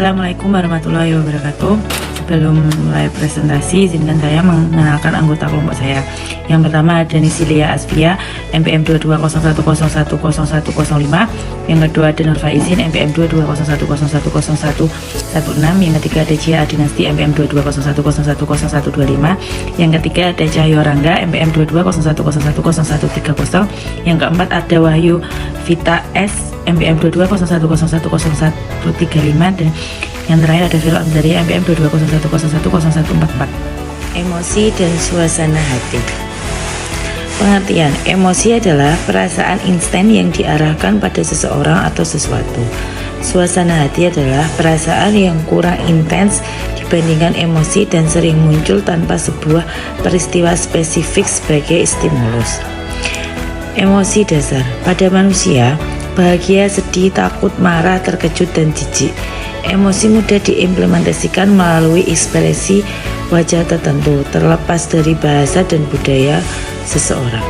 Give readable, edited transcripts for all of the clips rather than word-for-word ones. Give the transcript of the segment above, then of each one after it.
Assalamualaikum warahmatullahi wabarakatuh. Sebelum mulai presentasi, izinkan saya mengenalkan anggota kelompok saya. Yang pertama ada Nisilia Asfia, NPM 2201010105. Yang kedua ada Nurfaizin, NPM 2201010116. Yang ketiga ada Cia Adinasti, NPM 2201010125. Yang ketiga ada Cahyo Rangga, NPM 2201010130. Yang keempat ada Wahyu Vita S, NPM 2201010135. Dan yang terakhir ada Vilo dari NPM 2201010144. Emosi dan suasana hati. Pengertian, emosi adalah perasaan instan yang diarahkan pada seseorang atau sesuatu. Suasana hati adalah perasaan yang kurang intens dibandingkan emosi dan sering muncul tanpa sebuah peristiwa spesifik sebagai stimulus. Emosi dasar pada manusia: bahagia, sedih, takut, marah, terkejut, dan jijik. Emosi mudah diimplementasikan melalui ekspresi wajah tertentu, terlepas dari bahasa dan budaya seseorang.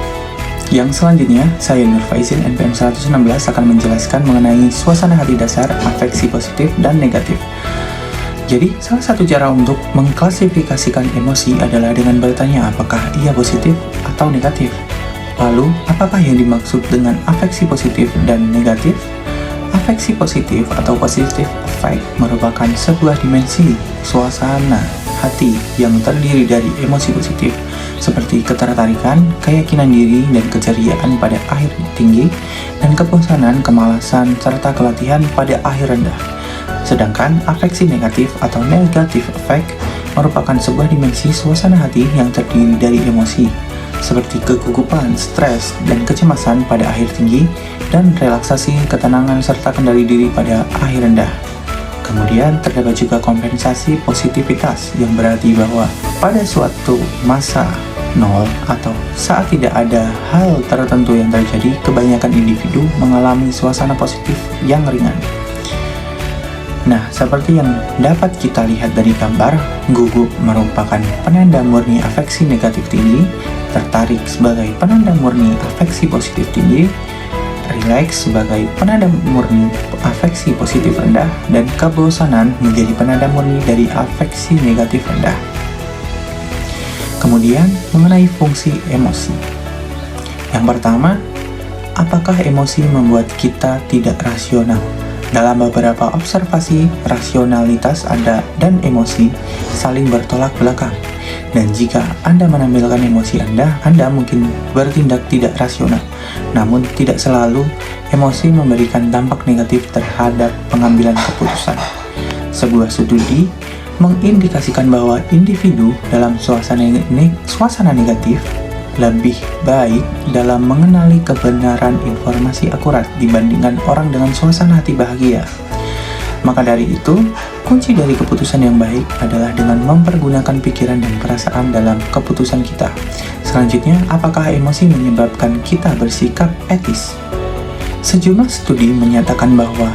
Yang selanjutnya, saya Nurfaizin, NPM 116 akan menjelaskan mengenai suasana hati dasar, afeksi positif dan negatif. Jadi, salah satu cara untuk mengklasifikasikan emosi adalah dengan bertanya apakah ia positif atau negatif. Lalu, apakah yang dimaksud dengan afeksi positif dan negatif? Afeksi positif atau positive affect merupakan sebuah dimensi suasana hati yang terdiri dari emosi positif seperti ketertarikan, keyakinan diri, dan keceriaan pada akhir tinggi, dan kebosanan, kemalasan, serta keletihan pada akhir rendah. Sedangkan afeksi negatif atau negative affect merupakan sebuah dimensi suasana hati yang terdiri dari emosi seperti kegugupan, stres, dan kecemasan pada akhir tinggi, dan relaksasi, ketenangan, serta kendali diri pada akhir rendah. Kemudian terdapat juga kompensasi positivitas yang berarti bahwa pada suatu masa nol atau saat tidak ada hal tertentu yang terjadi, kebanyakan individu mengalami suasana positif yang ringan. Nah, seperti yang dapat kita lihat dari gambar, gugup merupakan penanda murni afeksi negatif tinggi, tertarik sebagai penanda murni afeksi positif tinggi, rileks sebagai penanda murni afeksi positif rendah, dan kebosanan menjadi penanda murni dari afeksi negatif rendah. Kemudian, mengenai fungsi emosi. Yang pertama, apakah emosi membuat kita tidak rasional? Dalam beberapa observasi, rasionalitas Anda dan emosi saling bertolak belakang. Dan jika Anda menampilkan emosi Anda mungkin bertindak tidak rasional. Namun, tidak selalu emosi memberikan dampak negatif terhadap pengambilan keputusan. Sebuah studi mengindikasikan bahwa individu dalam suasana negatif lebih baik dalam mengenali kebenaran informasi akurat dibandingkan orang dengan suasana hati bahagia. Maka dari itu, kunci dari keputusan yang baik adalah dengan mempergunakan pikiran dan perasaan dalam keputusan kita. Selanjutnya, apakah emosi menyebabkan kita bersikap etis? Sejumlah studi menyatakan bahwa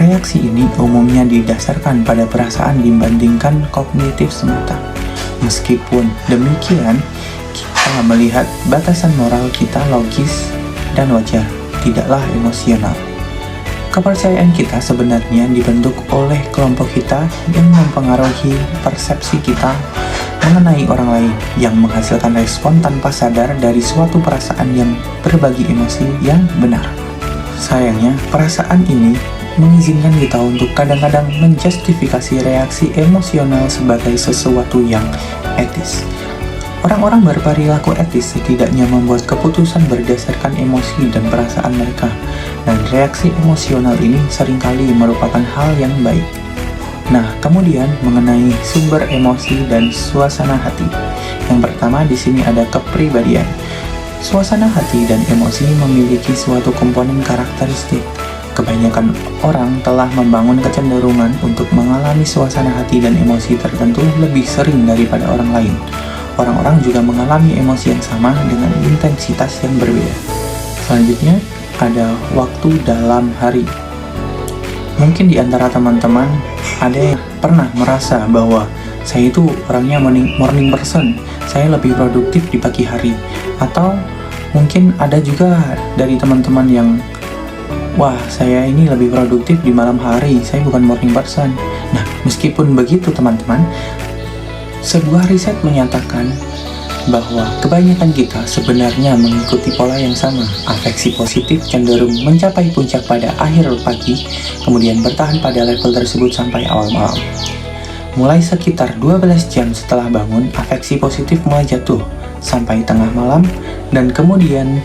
reaksi ini umumnya didasarkan pada perasaan dibandingkan kognitif semata. Meskipun demikian, kita melihat batasan moral kita logis dan wajar, tidaklah emosional. Kepercayaan kita sebenarnya dibentuk oleh kelompok kita yang mempengaruhi persepsi kita mengenai orang lain, yang menghasilkan respon tanpa sadar dari suatu perasaan yang berbagi emosi yang benar. Sayangnya, perasaan ini mengizinkan kita untuk kadang-kadang menjustifikasi reaksi emosional sebagai sesuatu yang etis. Orang-orang berperilaku etis setidaknya membuat keputusan berdasarkan emosi dan perasaan mereka, dan reaksi emosional ini seringkali merupakan hal yang baik. Nah, kemudian mengenai sumber emosi dan suasana hati. Yang pertama di sini ada kepribadian. Suasana hati dan emosi memiliki suatu komponen karakteristik. Kebanyakan orang telah membangun kecenderungan untuk mengalami suasana hati dan emosi tertentu lebih sering daripada orang lain. Orang-orang juga mengalami emosi yang sama dengan intensitas yang berbeda. Selanjutnya, ada waktu dalam hari. Mungkin di antara teman-teman ada yang pernah merasa bahwa saya itu orangnya morning person, saya lebih produktif di pagi hari. Atau mungkin ada juga dari teman-teman yang, wah, saya ini lebih produktif di malam hari, saya bukan morning person. Nah, meskipun begitu teman-teman, sebuah riset menyatakan bahwa kebanyakan kita sebenarnya mengikuti pola yang sama. Afeksi positif cenderung mencapai puncak pada akhir pagi, kemudian bertahan pada level tersebut sampai awal malam. Mulai sekitar 12 jam setelah bangun, afeksi positif mulai jatuh sampai tengah malam, dan kemudian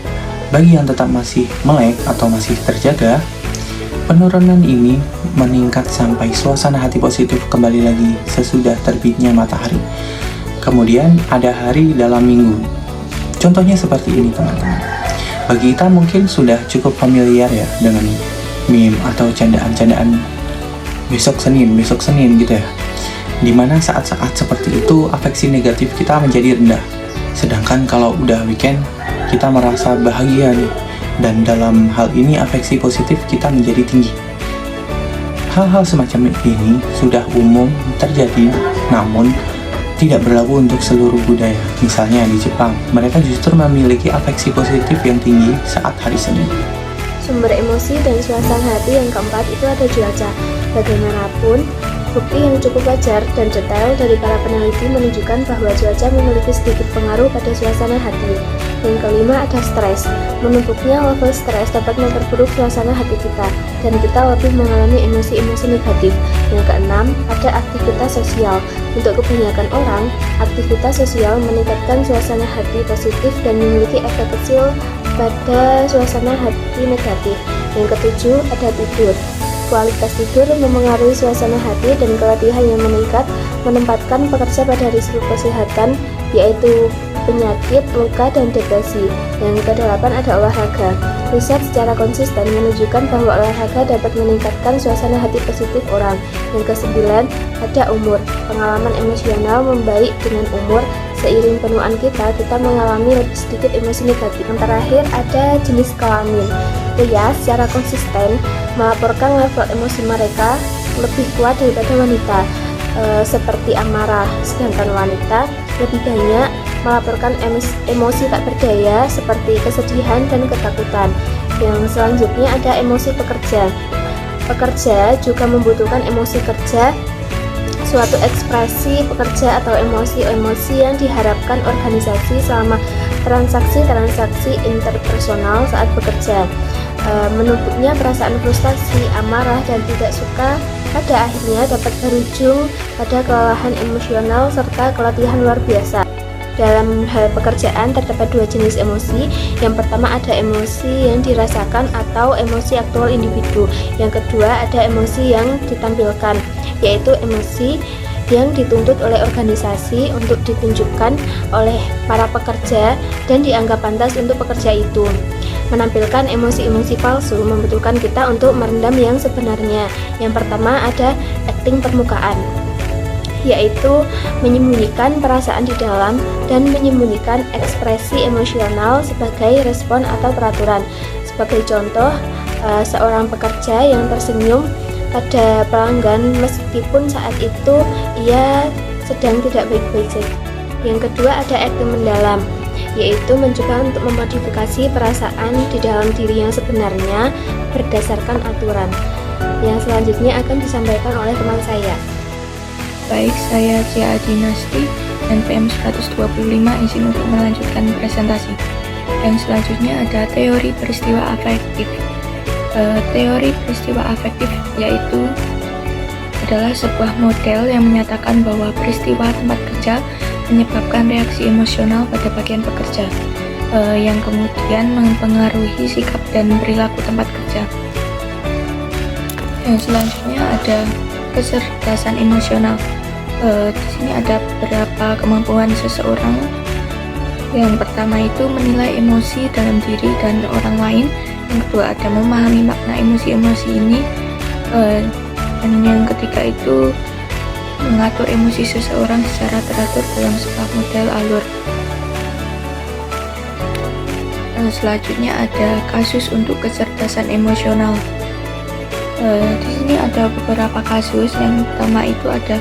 bagi yang tetap masih melek atau masih terjaga, penurunan ini meningkat sampai suasana hati positif kembali lagi sesudah terbitnya matahari. Kemudian ada hari dalam minggu. Contohnya seperti ini teman-teman. Bagi kita mungkin sudah cukup familiar ya dengan meme atau candaan-candaan besok Senin gitu ya. Dimana saat-saat seperti itu afeksi negatif kita menjadi rendah. Sedangkan kalau udah weekend kita merasa bahagia nih. Dan dalam hal ini afeksi positif kita menjadi tinggi. Hal-hal semacam ini sudah umum terjadi, namun tidak berlaku untuk seluruh budaya. Misalnya di Jepang, mereka justru memiliki afeksi positif yang tinggi saat hari Senin. Sumber emosi dan suasana hati yang keempat itu ada cuaca. Bagaimanapun, bukti yang cukup wajar dan detail dari para peneliti menunjukkan bahwa cuaca memiliki sedikit pengaruh pada suasana hati. Yang kelima ada stres. Menumpuknya level stres dapat memperburuk suasana hati kita, dan kita lebih mengalami emosi-emosi negatif. Yang keenam ada aktivitas sosial. Untuk kebanyakan orang, aktivitas sosial meningkatkan suasana hati positif dan memiliki efek kecil pada suasana hati negatif. Yang ketujuh ada tidur. Kualitas tidur memengaruhi suasana hati, dan keletihan yang meningkat menempatkan pekerja pada risiko kesehatan, yaitu penyakit, luka, dan depresi. Yang kedelapan ada olahraga. Riset secara konsisten menunjukkan bahwa olahraga dapat meningkatkan suasana hati positif orang. Yang kesembilan ada umur. Pengalaman emosional membaik dengan umur. Seiring penuaan kita mengalami lebih sedikit emosi negatif. Yang terakhir ada jenis kelamin. Pria secara konsisten melaporkan level emosi mereka lebih kuat daripada wanita, seperti amarah, sedangkan wanita lebih banyak melaporkan emosi tak berdaya seperti kesedihan dan ketakutan. Yang selanjutnya ada emosi pekerja. Pekerja juga membutuhkan emosi kerja, suatu ekspresi pekerja atau emosi-emosi yang diharapkan organisasi selama transaksi-transaksi interpersonal saat bekerja. Menumpuknya perasaan frustasi, amarah, dan tidak suka pada akhirnya dapat berujung pada kelelahan emosional serta keletihan luar biasa. Dalam hal pekerjaan terdapat dua jenis emosi. Yang pertama ada emosi yang dirasakan atau emosi aktual individu. Yang kedua ada emosi yang ditampilkan, yaitu emosi yang dituntut oleh organisasi untuk ditunjukkan oleh para pekerja dan dianggap pantas untuk pekerja itu. Menampilkan emosi-emosi palsu membutuhkan kita untuk merendam yang sebenarnya. Yang pertama ada acting permukaan, yaitu menyembunyikan perasaan di dalam dan menyembunyikan ekspresi emosional sebagai respon atau peraturan. Sebagai contoh, seorang pekerja yang tersenyum pada pelanggan meskipun saat itu ia sedang tidak baik-baik saja. Yang kedua ada acting mendalam, yaitu mencoba untuk memodifikasi perasaan di dalam diri yang sebenarnya berdasarkan aturan. Yang selanjutnya akan disampaikan oleh teman saya. Baik, saya CA Dinasti dan PM 125 izin untuk melanjutkan presentasi. Dan selanjutnya ada teori peristiwa afektif. Teori peristiwa afektif yaitu adalah sebuah model yang menyatakan bahwa peristiwa tempat kerja menyebabkan reaksi emosional pada bagian pekerja, yang kemudian mempengaruhi sikap dan perilaku tempat kerja. Yang selanjutnya ada kecerdasan emosional. Di sini ada beberapa kemampuan seseorang. Yang pertama itu menilai emosi dalam diri dan orang lain. Yang kedua ada memahami makna emosi-emosi ini. Dan yang ketiga itu mengatur emosi seseorang secara teratur dalam sebuah model alur. Selanjutnya ada kasus untuk kecerdasan emosional. Di sini ada beberapa kasus. Yang pertama itu ada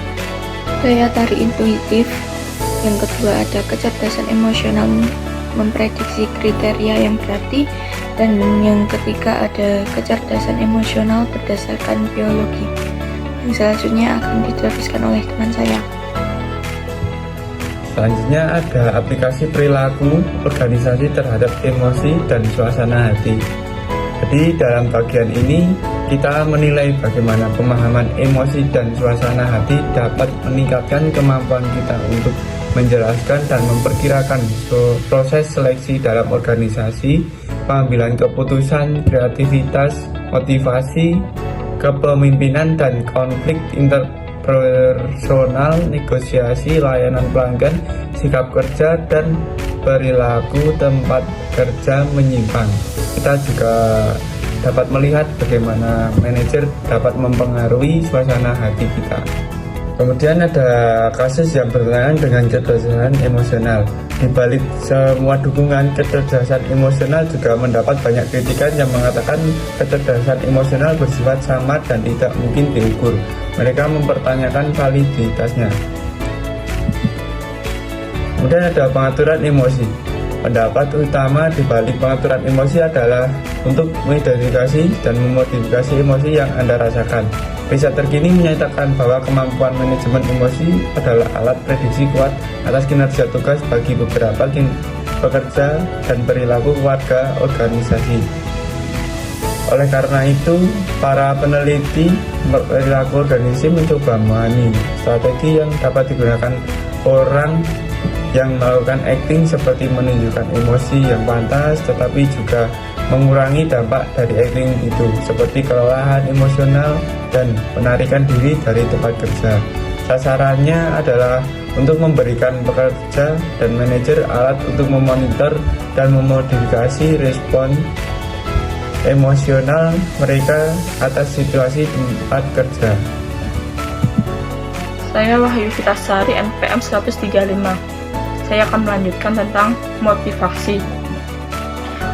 daya tarik intuitif, yang kedua ada kecerdasan emosional memprediksi kriteria yang berarti, dan yang ketiga ada kecerdasan emosional berdasarkan biologi. yang selanjutnya akan diteruskan oleh teman saya. Selanjutnya ada aplikasi perilaku organisasi terhadap emosi dan suasana hati. Jadi dalam bagian ini kita menilai bagaimana pemahaman emosi dan suasana hati dapat meningkatkan kemampuan kita untuk menjelaskan dan memperkirakan proses seleksi dalam organisasi, pengambilan keputusan, kreativitas, motivasi, kepemimpinan dan konflik interpersonal, negosiasi, layanan pelanggan, sikap kerja, dan perilaku tempat kerja menyimpang. Kita juga dapat melihat bagaimana manajer dapat mempengaruhi suasana hati kita. Kemudian ada kasus yang berkaitan dengan kecerdasan emosional. Di balik semua dukungan kecerdasan emosional juga mendapat banyak kritikan yang mengatakan kecerdasan emosional bersifat samar dan tidak mungkin diukur. Mereka mempertanyakan validitasnya. Kemudian ada pengaturan emosi. Pendapat utama di balik pengaturan emosi adalah untuk mengidentifikasi dan memodifikasi emosi yang Anda rasakan. Riset terkini menyatakan bahwa kemampuan manajemen emosi adalah alat prediksi kuat atas kinerja tugas bagi beberapa pekerja dan perilaku warga organisasi. Oleh karena itu, para peneliti perilaku organisasi mencoba memahami strategi yang dapat digunakan orang yang melakukan acting seperti menunjukkan emosi yang pantas tetapi juga mengurangi dampak dari acting itu seperti kelelahan emosional dan penarikan diri dari tempat kerja. Sasarannya adalah untuk memberikan pekerja dan manajer alat untuk memonitor dan memodifikasi respon emosional mereka atas situasi tempat kerja. Saya Wahyu Vitasari, NPM 135. Saya akan melanjutkan tentang motivasi.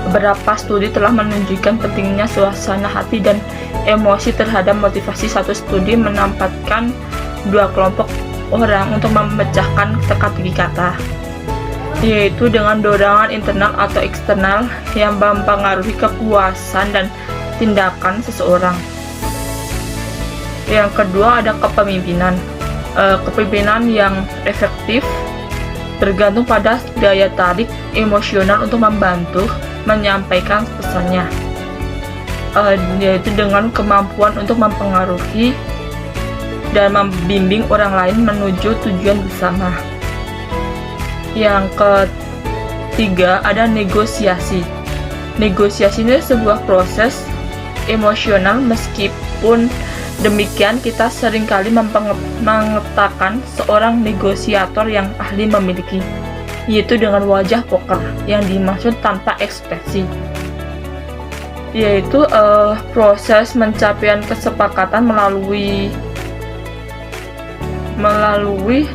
Beberapa studi telah menunjukkan pentingnya suasana hati dan emosi terhadap motivasi. Satu studi menempatkan dua kelompok orang untuk memecahkan teka-teki kata, yaitu dengan dorongan internal atau eksternal yang mempengaruhi kepuasan dan tindakan seseorang. Yang kedua ada kepemimpinan. Kepemimpinan yang efektif bergantung pada daya tarik emosional untuk membantu menyampaikan pesannya, yaitu dengan kemampuan untuk mempengaruhi dan membimbing orang lain menuju tujuan bersama. Yang ketiga ada negosiasi. Negosiasi ini sebuah proses emosional, meskipun demikian kita seringkali mengatakan seorang negosiator yang ahli memiliki, yaitu dengan wajah poker yang dimaksud tanpa ekspresi, yaitu proses pencapaian kesepakatan melalui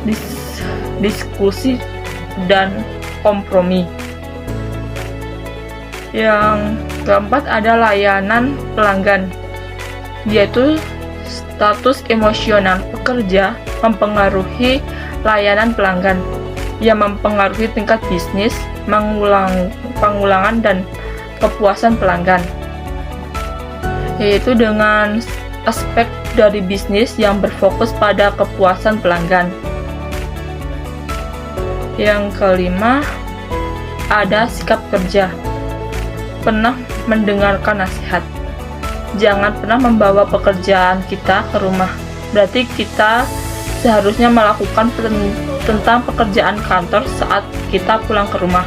diskusi dan kompromi. Yang keempat ada layanan pelanggan, yaitu status emosional pekerja mempengaruhi layanan pelanggan yang mempengaruhi tingkat bisnis, pengulangan dan kepuasan pelanggan, yaitu dengan aspek dari bisnis yang berfokus pada kepuasan pelanggan. Yang kelima ada sikap kerja. Pernah mendengarkan nasihat, jangan pernah membawa pekerjaan kita ke rumah. Berarti kita seharusnya melakukan tentang pekerjaan kantor saat kita pulang ke rumah.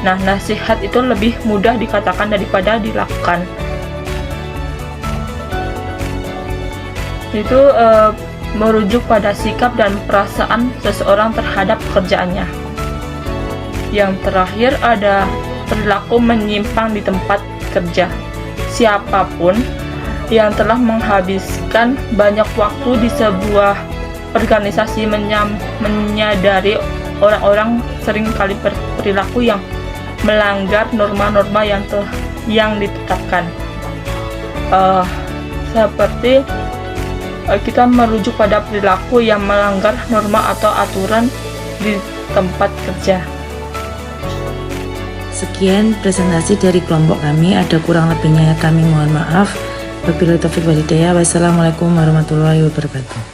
Nah, nasihat itu lebih mudah dikatakan daripada dilakukan. Itu merujuk pada sikap dan perasaan seseorang terhadap pekerjaannya. Yang terakhir ada perilaku menyimpang di tempat kerja. Siapapun yang telah menghabiskan banyak waktu di sebuah organisasi menyadari orang-orang seringkali berperilaku yang melanggar norma-norma yang ditetapkan. Seperti kita merujuk pada perilaku yang melanggar norma atau aturan di tempat kerja. Sekian presentasi dari kelompok kami, ada kurang lebihnya kami mohon maaf. Wabillahi taufiq wal hidayah. Wassalamualaikum warahmatullahi wabarakatuh.